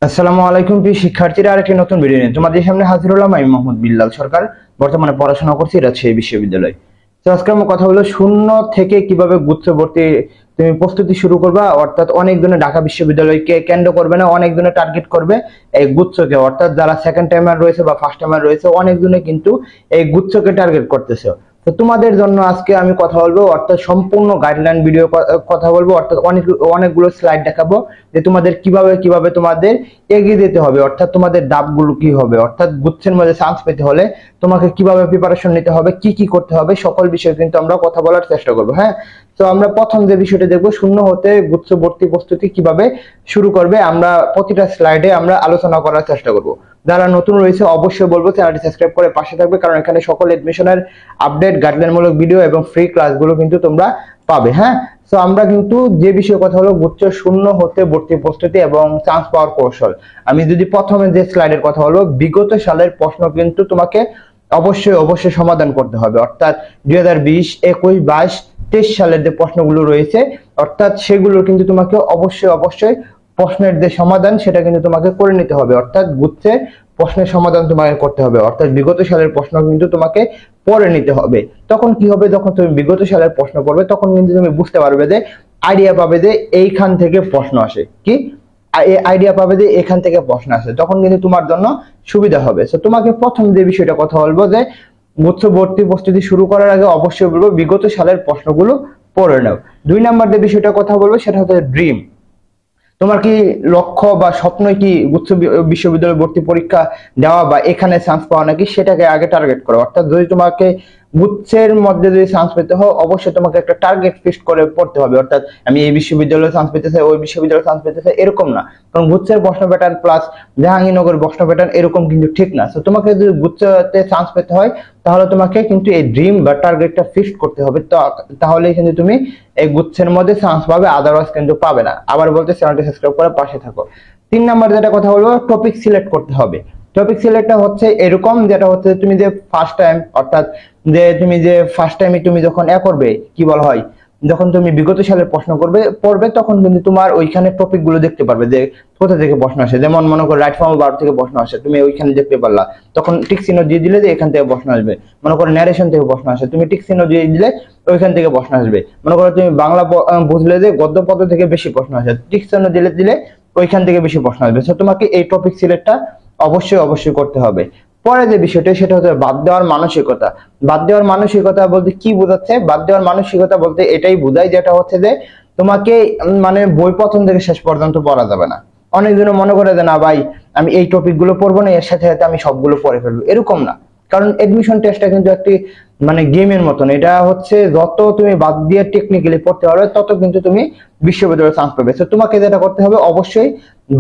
আসসালামু আলাইকুম প্রিয় শিক্ষার্থীরা, আরেকটি নতুন ভিডিও নিয়ে তোমাদের সামনে হাজির হলাম। আমি মোহাম্মদ বিল্লাল সরকার, বর্তমানে পড়াশোনা করছি রাজশাহী বিশ্ববিদ্যালয়। তো আজকে আমরা কথা হলো শূন্য থেকে কিভাবে গুচ্ছ ভর্তি তুমি প্রস্তুতি শুরু করবা, অর্থাৎ অনেক জনে ঢাকা বিশ্ববিদ্যালয়কে কেন্দ্র করবে না, অনেক জনে টার্গেট করবে এই গুচ্ছকে, অর্থাৎ যারা সেকেন্ড টাইমার রয়েছে বা ফার্স্ট টাইমার রয়েছে অনেক জনে কিন্তু এই গুচ্ছকে টার্গেট করতেছে। তো তোমাদের জন্য আজকে আমি কথা বলবো, অর্থাৎ সম্পূর্ণ গাইডলাইন ভিডিও কথা বলবো, অর্থাৎ অনেকগুলো স্লাইড দেখাবো যে তোমাদের কিভাবে তোমাদের এগিয়ে যেতে হবে, অর্থাৎ তোমাদের ধাপগুলো কি হবে, অর্থাৎ গুচ্ছের মধ্যে চান্স পেতে হলে তোমাকে কিভাবে প্রিপারেশন নিতে হবে, কি করতে হবে, সকল বিষয়ে কিন্তু আমরা কথা বলার চেষ্টা করবো। হ্যাঁ, তো আমরা প্রথম যে বিষয়টা দেখবো, শূন্য হতে গুচ্ছ ভর্তি প্রস্তুতি কিভাবে শুরু করবে। আমরা প্রতিটা স্লাইডে আমরা আলোচনা করার চেষ্টা করব। যারা নতুন রয়েছে অবশ্যই বলবো চ্যানেলটি সাবস্ক্রাইব করে পাশে থাকবে, কারণ এখানে সকল এডমিশনের আপডেট, গাইডলাইনমূলক ভিডিও এবং ফ্রি ক্লাসগুলো কিন্তু তোমরা পাবে। হ্যাঁ, তো আমরা কিন্তু যে বিষয়ে কথা হলো গুচ্ছ শূন্য হতে ভর্তি প্রস্তুতি এবং চান্স পাওয়ার কৌশল। আমি যদি প্রথমে যে স্লাইডের কথা হলো, বিগত সালের প্রশ্ন কিন্তু তোমাকে অবশ্যই সমাধান করতে হবে, অর্থাৎ 2020, 21, 22, 23 সালের যে প্রশ্নগুলো রয়েছে, অর্থাৎ সেগুলো কিন্তু তোমাকে অবশ্যই প্রশ্নের যে সমাধান সেটা কিন্তু তোমাকে করে নিতে হবে, অর্থাৎ গুচ্ছে প্রশ্নের সমাধান তোমাকে করতে হবে, অর্থাৎ বিগত সালের প্রশ্ন কিন্তু তোমাকে পড়ে নিতে হবে। তখন কি হবে, যখন তুমি বিগত সালের প্রশ্ন পড়বে তখন কিন্তু তুমি বুঝতে পারবে যে আইডিয়া পাবে যে এইখান থেকে প্রশ্ন আসে, কি আইডিয়া পাবে যে এখান থেকে প্রশ্ন আসে, তখন কিন্তু তোমার জন্য সুবিধা হবে। তো তোমাকে প্রথম যে বিষয়টা কথা বলবো যে গুচ্ছ ভর্তি প্রস্তুতি শুরু করার আগে অবশ্যই বলবো বিগত সালের প্রশ্নগুলো পড়ে নাও। 2 নাম্বার যে বিষয়টা কথা বলবো সেটা হচ্ছে ড্রিম। তোমার কি লক্ষ্য বা স্বপ্ন কি গুচ্ছ বিশ্ববিদ্যালয় ভর্তি পরীক্ষা দেওয়া বা এখানে চান্স পাওয়া, নাকি সেটাকে আগে টার্গেট করো। অর্থাৎ যদি তোমাকে গুচ্ছের মধ্যে যদি চান্স পেতে হয় অবশ্যই তোমাকে একটা টার্গেট ফিক্সড করে পড়তে হবে, অর্থাৎ আমি এই বিশ্ববিদ্যালয়ে চান্স পেতে চাই, ওই বিশ্ববিদ্যালয়ে চান্স পেতে চাই, এরকম না। কারণ গুচ্ছের প্রশ্ন প্যাটার্ন প্লাস জাহাঙ্গীরনগর প্রশ্ন প্যাটার্ন এরকম কিন্তু ঠিক না। তো তোমাকে যদি গুচ্ছতে চান্স পেতে হয় তাহলে তোমাকে কিন্তু এই ড্রিম বা টার্গেটটা ফিক্সড করতে হবে, তাহলেই কিন্তু তুমি এই গুচ্ছের মধ্যে চান্স পাবে, আদারওয়াইজ কিন্তু পাবে না। আবার বলতে চ্যানেলটি সাবস্ক্রাইব করে পাশে থাকো। 3 নাম্বার যেটা কথা বলবো, টপিক সিলেক্ট করতে হবে। টপিক সিলেক্টটা হচ্ছে এরকম, যেটা হচ্ছে তুমি যে ফার্স্ট টাইম, অর্থাৎ যে ফার্স্ট টাইমে তুমি যখন করবে কি বলা হয়, যখন তুমি বিগত সালের প্রশ্ন পড়বে তখন কিন্তু তোমার ওইখানে টপিক গুলো দেখতে পারবে যে কোথা থেকে প্রশ্ন আসে। যেমন মনে করো রাইট ফর্ম 12 থেকে প্রশ্ন আসে, তুমি ওইখানে দেখতে পারলা, তখন টিক চিহ্ন দিয়ে দিলে যে এখান থেকে প্রশ্ন আসবে। মনে করো ন্যারেশন থেকে প্রশ্ন আসে, তুমি টিক চিহ্ন দিয়ে দিলে ওইখান থেকে প্রশ্ন আসবে। মনে করো তুমি বাংলা বুঝলে যে গদ্য পদ্য থেকে বেশি প্রশ্ন আসে, টিক চিহ্ন দিলে ওইখান থেকে বেশি প্রশ্ন আসবে। তো তোমাকে এই টপিক সিলেক্টটা অবশ্যই করতে হবে। পরে যে বিষয়টা সেটা হচ্ছে বাদ দেওয়ার মানসিকতা। বাদ দেওয়ার মানসিকতা বলতে কি বোঝাচ্ছে? বাদ দেওয়ার মানসিকতা বলতে এটাই বোঝায়, যেটা হচ্ছে যে তোমাকে মানে বই প্রথম থেকে শেষ পর্যন্ত পড়া যাবে না। অনেকজন মনে করে যে না ভাই আমি এই টপিক গুলো পড়বো না, এর সাথে সাথে আমি সবগুলো পড়ে ফেলবো, এরকম না। কারণ এডমিশন টেস্টটা কিন্তু একটি মানে গেমের মতন, এটা হচ্ছে যত তুমি বাদ দিয়ে টেকনিক্যালি পড়তে পারবে তত কিন্তু তুমি বিশ্ববিদ্যালয়ে চান্স পাবে। তো তোমাকে যেটা করতে হবে অবশ্যই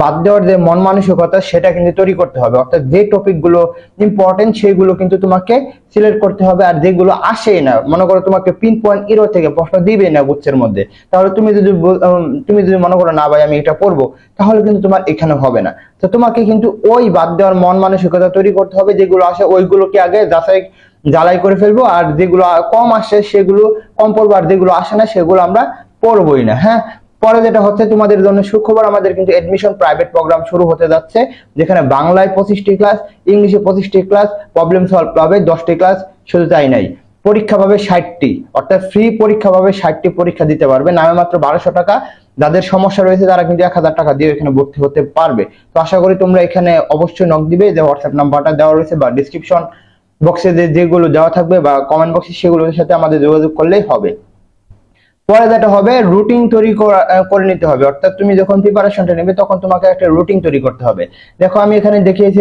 বাদ দেওয়ার যে মন মানসিকতা সেটা কিন্তু তৈরি করতে হবে, অর্থাৎ যে টপিক গুলো ইম্পর্টেন্ট সেগুলো কিন্তু তোমাকে সিলেক্ট করতে হবে। আর যেগুলো আসেই না, মনে করো তোমাকে পিন পয়েন্ট ইরো থেকে প্রশ্ন দিবে না গুচ্ছের মধ্যে, তাহলে তুমি যদি মনে করো না ভাই আমি এটা পড়বো, তাহলে কিন্তু তোমার এখানে হবে না। তো তোমাকে কিন্তু ওই বাদ দেওয়ার মন মানসিকতা তৈরি করতে হবে, যেগুলো আসে ওইগুলোকে আগে জ্বালাই করে ফেলবো, আর যেগুলো কম আসে সেগুলো কম পড়বো, আর যেগুলো আসে না সেগুলো আমরা পড়বোই না। হ্যাঁ, পরে যেটা হচ্ছে তোমাদের জন্য সুখবর, আমাদের কিন্তু এডমিশন প্রাইভেট প্রোগ্রাম শুরু হতে যাচ্ছে, যেখানে বাংলায় 25টি ক্লাস, ইংলিশে 25টি ক্লাস, প্রবলেম সলভ পাবে 10টি ক্লাস। শুধু তাই নাই, পরীক্ষা পাবে 60টি, অর্থাৎ ফ্রি পরীক্ষা পাবে, 60টি পরীক্ষা দিতে পারবে, নামে মাত্র 1200 টাকা। যাদের সমস্যা রয়েছে তারা কিন্তু 1000 টাকা দিয়ে এখানে ভর্তি হতে পারবে। তো আশা করি তোমরা এখানে অবশ্যই নক দিবে, যে হোয়াটসঅ্যাপ নাম্বারটা দেওয়া রয়েছে বা ডিসক্রিপশন বক্সে যেগুলো দেওয়া থাকবে বা কমেন্ট বক্সে সেগুলোর সাথে আমাদের যোগাযোগ করলেই হবে। পরে যেটা হবে রুটিন তৈরি করে নিতে হবে, অর্থাৎ তুমি যখন প্রিপারেশনটা নেবে তখন তোমাকে একটা রুটিন তৈরি করতে হবে। দেখো আমি এখানে দেখিয়েছি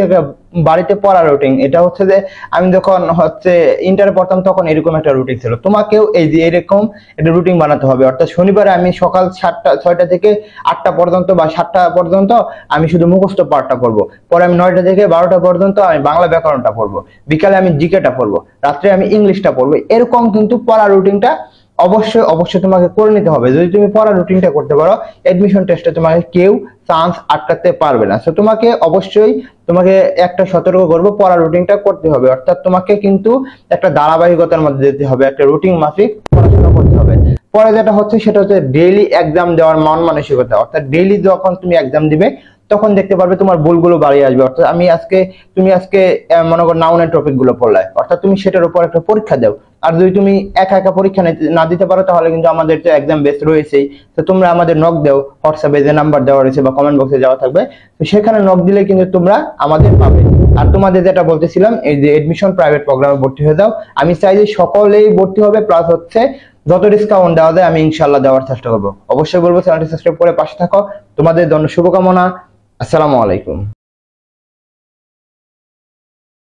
বাড়িতে পড়া রুটিন, এটা হচ্ছে যে আমি যখন হচ্ছে ইন্টারে পড়তাম তখন এরকম একটা রুটিন ছিল, তোমাকেও এই যে এরকম একটা রুটিন বানাতে হবে। অর্থাৎ শনিবারে আমি সকাল 6টা থেকে 8টা পর্যন্ত বা 7টা পর্যন্ত আমি শুধু মুখস্থ পাঠটা পড়বো, পরে আমি 9টা থেকে 12টা পর্যন্ত আমি বাংলা ব্যাকরণটা পড়বো, বিকালে আমি জিকেটা পড়বো, রাত্রে আমি ইংলিশটা পড়বো। এরকম কিন্তু পড়া রুটিনটা অবশ্যই তোমাকে করে নিতে হবে। যদি তুমি পড়ার রুটিনটা করতে পারো, এডমিশন টেস্টে তোমাকে কেউ চান্স আটকাতে পারবে না। সো তোমাকে একটা সতর্ক করবো, পড়ার রুটিনটা করতে হবে, অর্থাৎ তোমাকে কিন্তু একটা ধারাবাহিকতার মধ্যে যেতে হবে, একটা রুটিন মাফিক পড়াশোনা করতে হবে। পরে যেটা হচ্ছে সেটা হচ্ছে ডেইলি এক্সাম দেওয়ার মন মানসিকতা, অর্থাৎ ডেইলি যখন তুমি এক্সাম দিবে তখন দেখতে পারবে তোমার ভুলগুলো বাড়িয়ে আসবে। অর্থাৎ তুমি আজকে মনে করো নাউনের টপিক গুলো পড়লে, অর্থাৎ তুমি সেটার উপর একটা পরীক্ষা দাও। আর যদি তুমি একা একা পরীক্ষা না দিতে পারো, তাহলে কিন্তু আমাদের তো এক্সাম বেস রয়েছেই। তো তোমরা আমাদের নক দাও, হোয়াটসঅ্যাপে যে নাম্বার দেওয়া রয়েছে বা কমেন্ট বক্সে দেওয়া থাকবে, তো সেখানে নক দিলে কিন্তু তোমরা আমাদের পাবে। আর তোমাদের যেটা বলতেছিলাম, এই যে এডমিশন প্রাইভেট প্রোগ্রামে ভর্তি হয়ে যাও, আমি চাই যে সকলেই ভর্তি হবে, প্লাস হচ্ছে যত ডিসকাউন্ট দেওয়া যায় আমি ইনশাআল্লাহ দেওয়ার চেষ্টা করবো। অবশ্যই বলবো চ্যানেলটি সাবস্ক্রাইব করে পাশে থাকো। তোমাদের জন্য শুভকামনা। আসসালামু আলাইকুম।